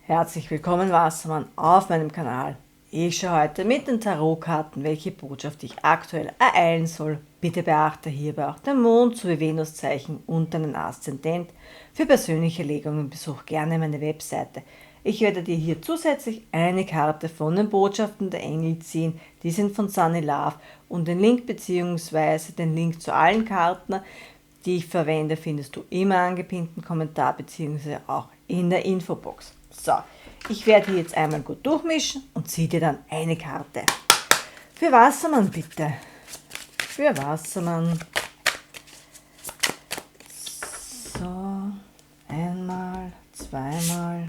Herzlich willkommen, Wassermann, auf meinem Kanal. Ich schaue heute mit den Tarotkarten, welche Botschaft ich aktuell ereilen soll. Bitte beachte hierbei auch den Mond sowie Venuszeichen und deinen Aszendent. Für persönliche Legungen besuch gerne meine Webseite. Ich werde dir hier zusätzlich eine Karte von den Botschaften der Engel ziehen. Die sind von Sunny Love und den Link bzw. den Link zu allen Karten, die ich verwende, findest du immer angepinnten Kommentar bzw. auch in der Infobox. So, ich werde hier jetzt einmal gut durchmischen und ziehe dir dann eine Karte. Für Wassermann bitte. Für Wassermann. So, einmal, zweimal.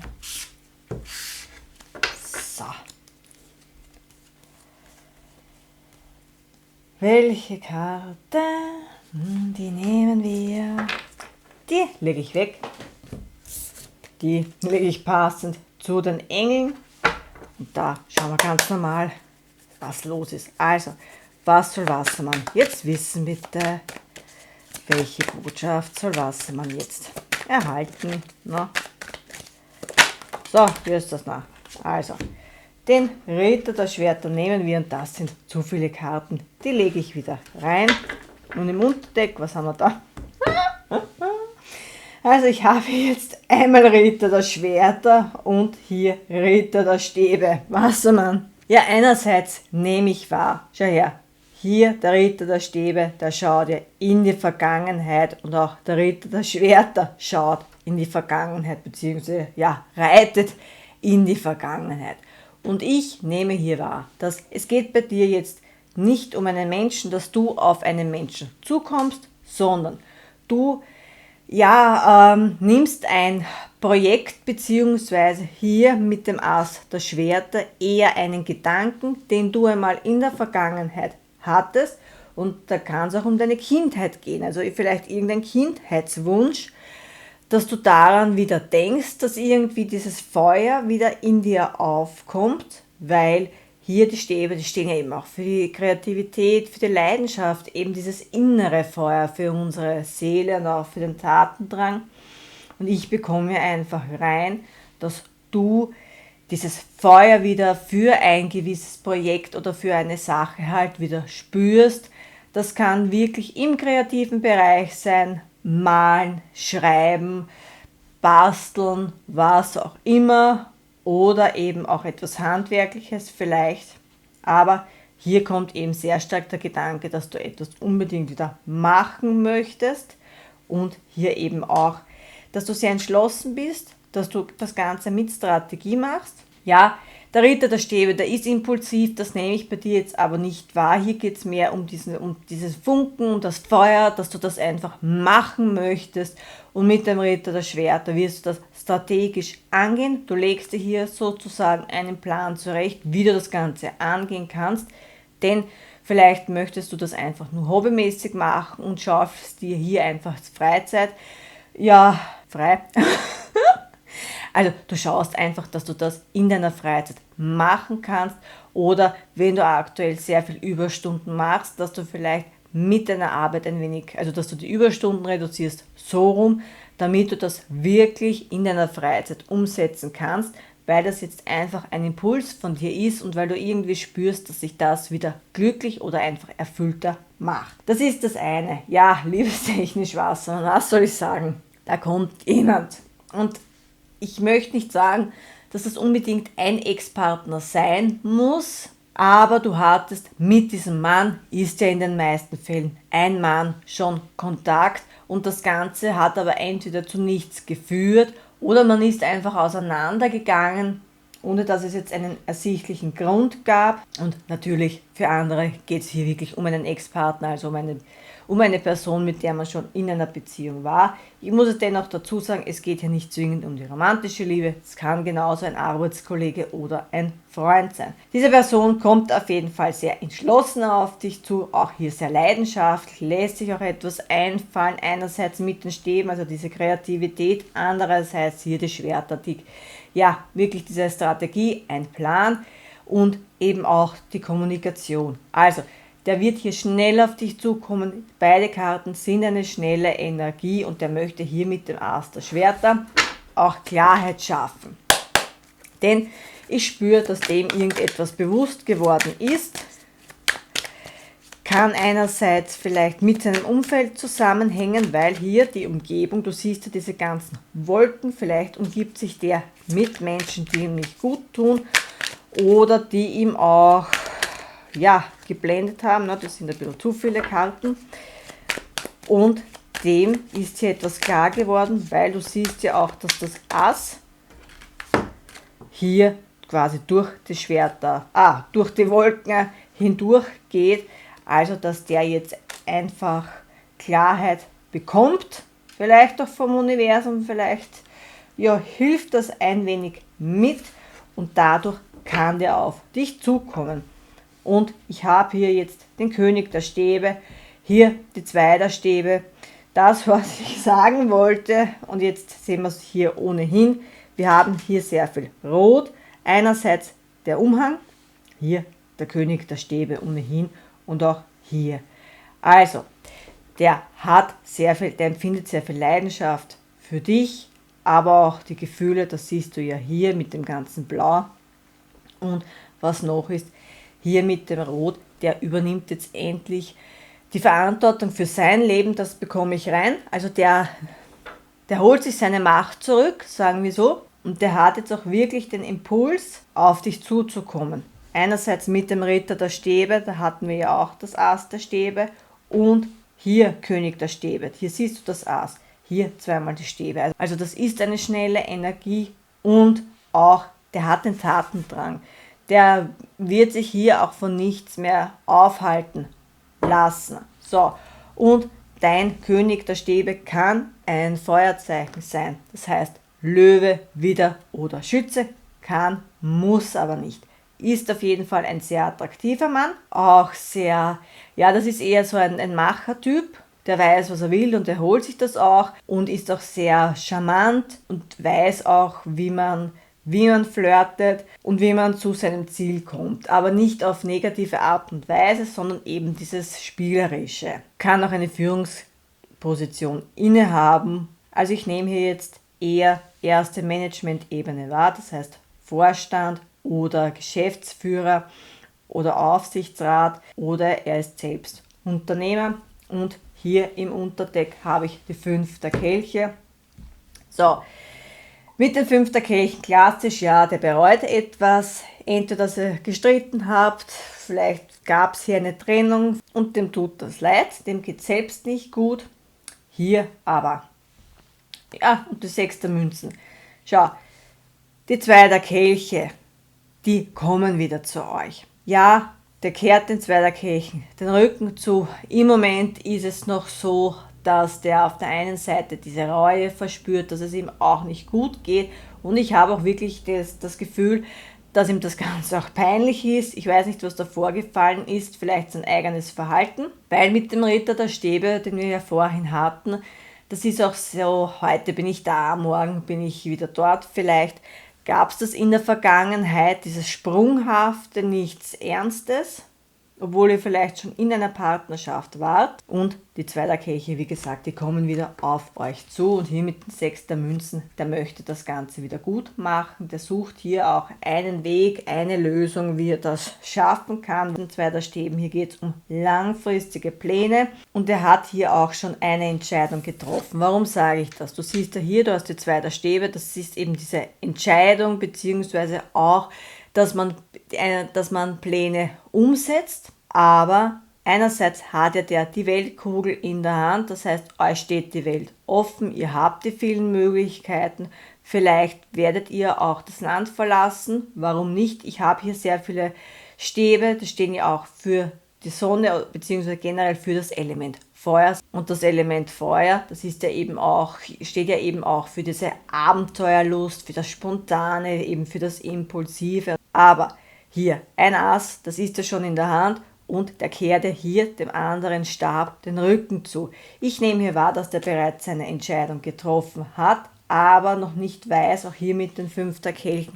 So. Welche Karte? Die nehmen wir. Die lege ich weg. Die lege ich passend zu den Engeln. Und da schauen wir ganz normal, was los ist. Also, was soll Wassermann jetzt wissen, bitte? Welche Botschaft soll Wassermann jetzt erhalten? Na? So, wie ist das nach? Also, den Ritter der Schwerter nehmen wir und das sind zu viele Karten. Die lege ich wieder rein. Und im Unterdeck, was haben wir da? Also ich habe jetzt einmal Ritter der Schwerter und hier Ritter der Stäbe. Wassermann. Ja, einerseits nehme ich wahr. Schau her. Hier der Ritter der Stäbe, der schaut ja in die Vergangenheit und auch der Ritter der Schwerter schaut in die Vergangenheit, beziehungsweise ja, reitet in die Vergangenheit. Und ich nehme hier wahr, dass es geht bei dir jetzt nicht um einen Menschen, dass du auf einen Menschen zukommst, sondern du nimmst ein Projekt beziehungsweise hier mit dem Ass der Schwerter eher einen Gedanken, den du einmal in der Vergangenheit hattest, und da kann es auch um deine Kindheit gehen, also vielleicht irgendein Kindheitswunsch, dass du daran wieder denkst, dass irgendwie dieses Feuer wieder in dir aufkommt, weil hier die Stäbe, die stehen ja eben auch für die Kreativität, für die Leidenschaft, eben dieses innere Feuer für unsere Seele und auch für den Tatendrang. Und ich bekomme hier einfach rein, dass du dieses Feuer wieder für ein gewisses Projekt oder für eine Sache halt wieder spürst. Das kann wirklich im kreativen Bereich sein, malen, schreiben, basteln, was auch immer. Oder eben auch etwas Handwerkliches vielleicht. Aber hier kommt eben sehr stark der Gedanke, dass du etwas unbedingt wieder machen möchtest. Und hier eben auch, dass du sehr entschlossen bist, dass du das Ganze mit Strategie machst. Ja, der Ritter der Stäbe, der ist impulsiv, das nehme ich bei dir jetzt aber nicht wahr. Hier geht es mehr um dieses Funken, um das Feuer, dass du das einfach machen möchtest. Und mit dem Ritter der Schwerter wirst du das strategisch angehen. Du legst dir hier sozusagen einen Plan zurecht, wie du das Ganze angehen kannst. Denn vielleicht möchtest du das einfach nur hobbymäßig machen und schaffst dir hier einfach Freizeit. Ja, frei. Also du schaust einfach, dass du das in deiner Freizeit machen kannst, oder wenn du aktuell sehr viel Überstunden machst, dass du vielleicht mit deiner Arbeit ein wenig, also dass du die Überstunden reduzierst, so rum, damit du das wirklich in deiner Freizeit umsetzen kannst, weil das jetzt einfach ein Impuls von dir ist und weil du irgendwie spürst, dass sich das wieder glücklich oder einfach erfüllter macht. Das ist das eine. Ja, liebestechnisch Wasser, was soll ich sagen? Da kommt jemand. Und ich möchte nicht sagen, dass es unbedingt ein Ex-Partner sein muss, aber du hattest mit diesem Mann, ist ja in den meisten Fällen ein Mann, schon Kontakt, und das Ganze hat aber entweder zu nichts geführt oder man ist einfach auseinandergegangen, ohne dass es jetzt einen ersichtlichen Grund gab. Und natürlich für andere geht es hier wirklich um einen Ex-Partner, also um eine Person, mit der man schon in einer Beziehung war. Ich muss es dennoch dazu sagen, es geht hier nicht zwingend um die romantische Liebe. Es kann genauso ein Arbeitskollege oder ein Freund sein. Diese Person kommt auf jeden Fall sehr entschlossen auf dich zu, auch hier sehr leidenschaftlich, lässt sich auch etwas einfallen, einerseits mit den Stäben, also diese Kreativität, andererseits hier die Schwerter, ja, wirklich diese Strategie, ein Plan und eben auch die Kommunikation. Also, der wird hier schnell auf dich zukommen. Beide Karten sind eine schnelle Energie und der möchte hier mit dem Ass der Schwerter auch Klarheit schaffen. Denn ich spüre, dass dem irgendetwas bewusst geworden ist. Kann einerseits vielleicht mit seinem Umfeld zusammenhängen, weil hier die Umgebung, du siehst ja diese ganzen Wolken, vielleicht umgibt sich der mit Menschen, die ihm nicht gut tun oder die ihm auch geblendet haben. Das sind ein bisschen zu viele Karten. Und dem ist hier etwas klar geworden, weil du siehst ja auch, dass das Ass hier quasi durch die Schwerter, durch die Wolken hindurch geht. Also, dass der jetzt einfach Klarheit bekommt, vielleicht auch vom Universum, vielleicht hilft das ein wenig mit und dadurch kann der auf dich zukommen. Und ich habe hier jetzt den König der Stäbe, hier die 2 der Stäbe. Das, was ich sagen wollte, und jetzt sehen wir es hier ohnehin, wir haben hier sehr viel Rot. Einerseits der Umhang, hier der König der Stäbe ohnehin und auch hier. Also, der empfindet sehr viel Leidenschaft für dich, aber auch die Gefühle, das siehst du ja hier mit dem ganzen Blau. Und was noch ist, hier mit dem Rot, der übernimmt jetzt endlich die Verantwortung für sein Leben, das bekomme ich rein. Also der holt sich seine Macht zurück, sagen wir so, und der hat jetzt auch wirklich den Impuls, auf dich zuzukommen. Einerseits mit dem Ritter der Stäbe, da hatten wir ja auch das Ass der Stäbe und hier König der Stäbe. Hier siehst du das Ass, hier zweimal die Stäbe. Also das ist eine schnelle Energie und auch der hat den Tatendrang. Der wird sich hier auch von nichts mehr aufhalten lassen. So, und dein König der Stäbe kann ein Feuerzeichen sein. Das heißt Löwe, Widder oder Schütze, kann, muss aber nicht. Ist auf jeden Fall ein sehr attraktiver Mann, auch sehr, das ist eher so ein Machertyp, der weiß, was er will und der holt sich das auch und ist auch sehr charmant und weiß auch, wie man flirtet und wie man zu seinem Ziel kommt. Aber nicht auf negative Art und Weise, sondern eben dieses Spielerische. Kann auch eine Führungsposition innehaben. Also ich nehme hier jetzt eher erste Management-Ebene wahr, das heißt Vorstand oder Geschäftsführer oder Aufsichtsrat oder er ist selbst Unternehmer. Und hier im Unterdeck habe ich die 5 der Kelche. So, mit den 5 der Kelchen klassisch, der bereut etwas, entweder dass ihr gestritten habt, vielleicht gab es hier eine Trennung und dem tut das leid, dem geht selbst nicht gut. Hier aber, und die 6 der Münzen. Schau, die 2 der Kelche, die kommen wieder zu euch. Ja, der kehrt den 2 der Kelchen den Rücken zu. Im Moment ist es noch so, dass der auf der einen Seite diese Reue verspürt, dass es ihm auch nicht gut geht. Und ich habe auch wirklich das Gefühl, dass ihm das Ganze auch peinlich ist. Ich weiß nicht, was da vorgefallen ist, vielleicht sein eigenes Verhalten. Weil mit dem Ritter der Stäbe, den wir ja vorhin hatten, das ist auch so, heute bin ich da, morgen bin ich wieder dort vielleicht. Gab es das in der Vergangenheit, dieses Sprunghafte, nichts Ernstes, obwohl ihr vielleicht schon in einer Partnerschaft wart. Und die 2 der Kelche, wie gesagt, die kommen wieder auf euch zu. Und hier mit den 6 der Münzen, der möchte das Ganze wieder gut machen. Der sucht hier auch einen Weg, eine Lösung, wie er das schaffen kann. Mit den 2 der Stäben, hier geht es um langfristige Pläne. Und er hat hier auch schon eine Entscheidung getroffen. Warum sage ich das? Du siehst ja hier, du hast die 2 der Stäbe. Das ist eben diese Entscheidung, beziehungsweise auch, dass man Pläne umsetzt, aber einerseits hat ja der die Weltkugel in der Hand, das heißt, euch steht die Welt offen, ihr habt die vielen Möglichkeiten, vielleicht werdet ihr auch das Land verlassen, warum nicht? Ich habe hier sehr viele Stäbe, die stehen ja auch für die Sonne, beziehungsweise generell für das Element Feuer. Und das Element Feuer, das ist ja eben auch, steht ja eben auch für diese Abenteuerlust, für das Spontane, eben für das Impulsive. Aber hier, ein Ass, das ist ja schon in der Hand und der kehrt ja hier dem anderen Stab den Rücken zu. Ich nehme hier wahr, dass der bereits seine Entscheidung getroffen hat, aber noch nicht weiß, auch hier mit den 5 der Kelchen,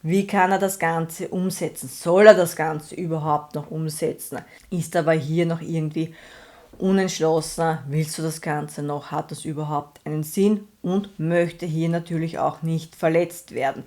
wie kann er das Ganze umsetzen? Soll er das Ganze überhaupt noch umsetzen? Ist aber hier noch irgendwie unentschlossener? Willst du das Ganze noch? Hat das überhaupt einen Sinn? Und möchte hier natürlich auch nicht verletzt werden.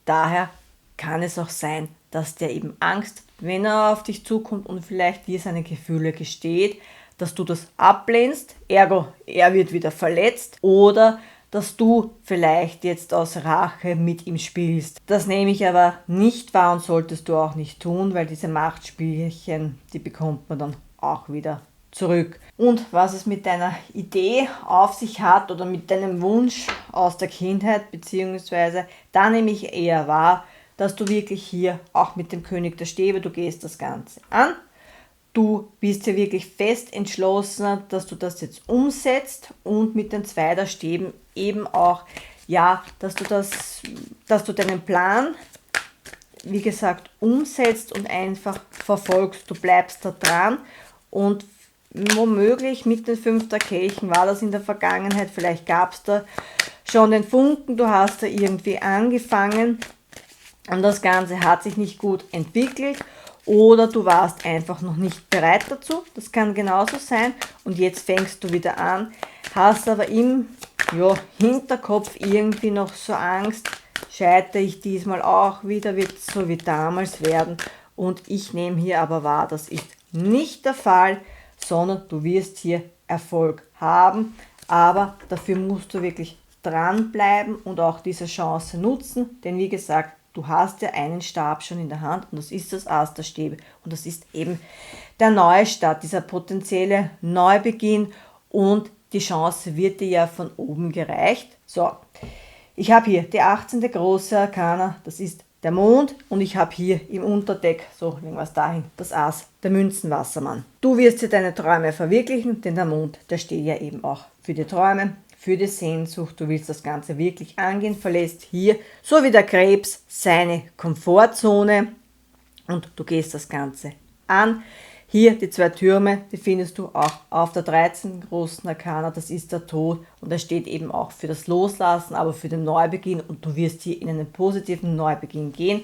Daher kann es auch sein, dass der eben Angst, wenn er auf dich zukommt und vielleicht dir seine Gefühle gesteht, dass du das ablehnst, ergo er wird wieder verletzt, oder dass du vielleicht jetzt aus Rache mit ihm spielst. Das nehme ich aber nicht wahr und solltest du auch nicht tun, weil diese Machtspielchen, die bekommt man dann auch wieder zurück. Und was es mit deiner Idee auf sich hat oder mit deinem Wunsch aus der Kindheit, beziehungsweise da nehme ich eher wahr, dass du wirklich hier auch mit dem König der Stäbe, du gehst das Ganze an. Du bist ja wirklich fest entschlossen, dass du das jetzt umsetzt und mit den zwei der Stäben eben auch, ja, dass du deinen Plan, wie gesagt, umsetzt und einfach verfolgst. Du bleibst da dran und womöglich mit den 5 der Kelchen war das in der Vergangenheit, vielleicht gab es da schon den Funken, du hast da irgendwie angefangen und das Ganze hat sich nicht gut entwickelt. Oder du warst einfach noch nicht bereit dazu, das kann genauso sein und jetzt fängst du wieder an, hast aber im Hinterkopf irgendwie noch so Angst, scheitere ich diesmal auch wieder, wird es so wie damals werden und ich nehme hier aber wahr, das ist nicht der Fall, sondern du wirst hier Erfolg haben, aber dafür musst du wirklich dranbleiben und auch diese Chance nutzen, denn wie gesagt, du hast ja einen Stab schon in der Hand und das ist das Ass der Stäbe und das ist eben der Neustart, dieser potenzielle Neubeginn und die Chance wird dir ja von oben gereicht. So, ich habe hier die 18. große Arkana, das ist der Mond und ich habe hier im Unterdeck, so irgendwas dahin, das Ass der Münzenwassermann. Du wirst dir deine Träume verwirklichen, denn der Mond, der steht ja eben auch für die Träume, für die Sehnsucht, du willst das Ganze wirklich angehen, verlässt hier, so wie der Krebs, seine Komfortzone und du gehst das Ganze an. Hier die 2 Türme, die findest du auch auf der 13. großen Arkana, das ist der Tod und er steht eben auch für das Loslassen, aber für den Neubeginn und du wirst hier in einen positiven Neubeginn gehen.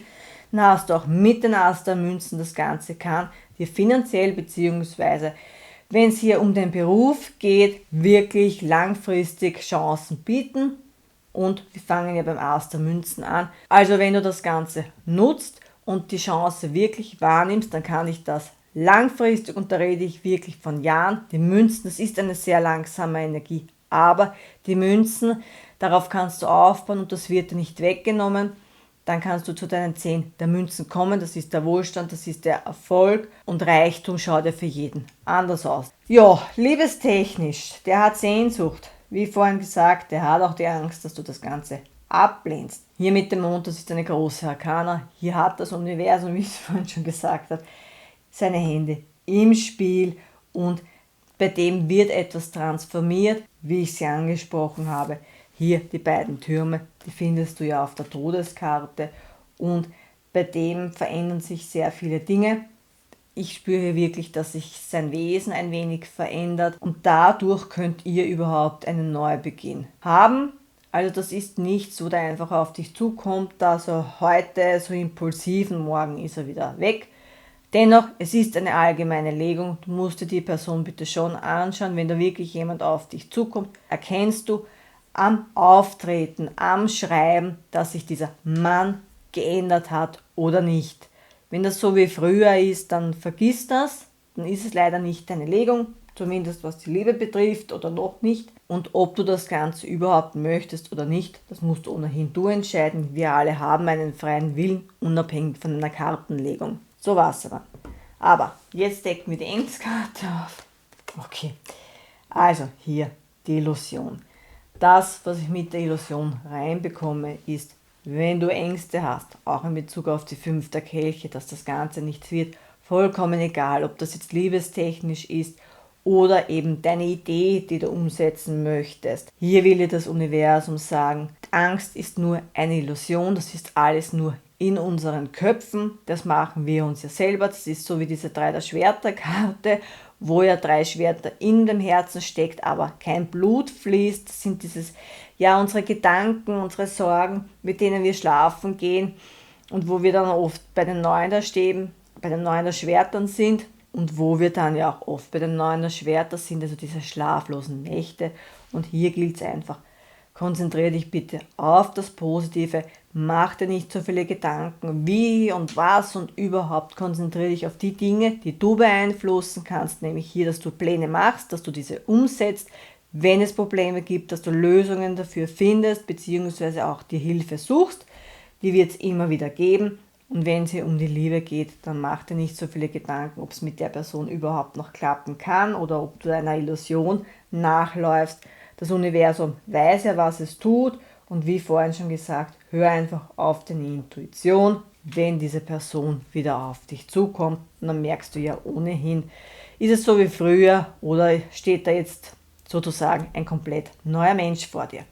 Dann hast du auch mit den Ass der Münzen, das Ganze kann dir finanziell bzw. wenn es hier um den Beruf geht, wirklich langfristig Chancen bieten und wir fangen ja beim Ass der Münzen an. Also wenn du das Ganze nutzt und die Chance wirklich wahrnimmst, dann kann ich das langfristig, und da rede ich wirklich von Jahren, die Münzen, das ist eine sehr langsame Energie, aber die Münzen, darauf kannst du aufbauen und das wird dir nicht weggenommen. Dann kannst du zu deinen 10 der Münzen kommen, das ist der Wohlstand, das ist der Erfolg und Reichtum schaut ja für jeden anders aus. Ja, liebestechnisch, der hat Sehnsucht, wie vorhin gesagt, der hat auch die Angst, dass du das Ganze ablehnst. Hier mit dem Mond, das ist eine große Arkana, hier hat das Universum, wie ich es vorhin schon gesagt habe, seine Hände im Spiel und bei dem wird etwas transformiert, wie ich sie angesprochen habe. Hier die beiden Türme, die findest du ja auf der Todeskarte und bei dem verändern sich sehr viele Dinge. Ich spüre wirklich, dass sich sein Wesen ein wenig verändert und dadurch könnt ihr überhaupt einen Neubeginn haben. Also das ist nicht so, der einfach auf dich zukommt, dass er heute so impulsiv und morgen ist er wieder weg. Dennoch, es ist eine allgemeine Legung, du musst dir die Person bitte schon anschauen, wenn da wirklich jemand auf dich zukommt, erkennst du am Auftreten, am Schreiben, dass sich dieser Mann geändert hat oder nicht. Wenn das so wie früher ist, dann vergiss das, dann ist es leider nicht deine Legung, zumindest was die Liebe betrifft oder noch nicht. Und ob du das Ganze überhaupt möchtest oder nicht, das musst du ohnehin du entscheiden. Wir alle haben einen freien Willen, unabhängig von einer Kartenlegung. So war es aber. Aber jetzt decken wir die Engskarte auf. Okay, also hier die Illusion. Das, was ich mit der Illusion reinbekomme, ist, wenn du Ängste hast, auch in Bezug auf die 5 der Kelche, dass das Ganze nichts wird, vollkommen egal, ob das jetzt liebestechnisch ist oder eben deine Idee, die du umsetzen möchtest. Hier will dir das Universum sagen, Angst ist nur eine Illusion, das ist alles nur in unseren Köpfen, das machen wir uns ja selber, das ist so wie diese 3 der Schwerter-Karte, wo ja 3 Schwerter in dem Herzen steckt, aber kein Blut fließt, das sind unsere Gedanken, unsere Sorgen, mit denen wir schlafen gehen und wo wir dann oft bei den 9 der Stäben, bei den 9 der Schwertern sind und wo wir dann ja auch oft bei den 9 der Schwerter sind, also diese schlaflosen Nächte und hier gilt es einfach, Konzentriere dich bitte auf das Positive, mach dir nicht so viele Gedanken, wie und was und überhaupt. Konzentriere dich auf die Dinge, die du beeinflussen kannst, nämlich hier, dass du Pläne machst, dass du diese umsetzt, wenn es Probleme gibt, dass du Lösungen dafür findest, beziehungsweise auch die Hilfe suchst. Die wird es immer wieder geben. Und wenn es hier um die Liebe geht, dann mach dir nicht so viele Gedanken, ob es mit der Person überhaupt noch klappen kann oder ob du einer Illusion nachläufst. Das Universum weiß ja, was es tut, und wie vorhin schon gesagt, hör einfach auf deine Intuition, wenn diese Person wieder auf dich zukommt. Und dann merkst du ja ohnehin, ist es so wie früher oder steht da jetzt sozusagen ein komplett neuer Mensch vor dir.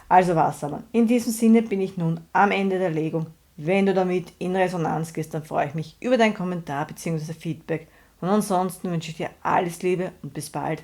Also Wassermann, in diesem Sinne bin ich nun am Ende der Legung. Wenn du damit in Resonanz gehst, dann freue ich mich über deinen Kommentar bzw. Feedback. Und ansonsten wünsche ich dir alles Liebe und bis bald.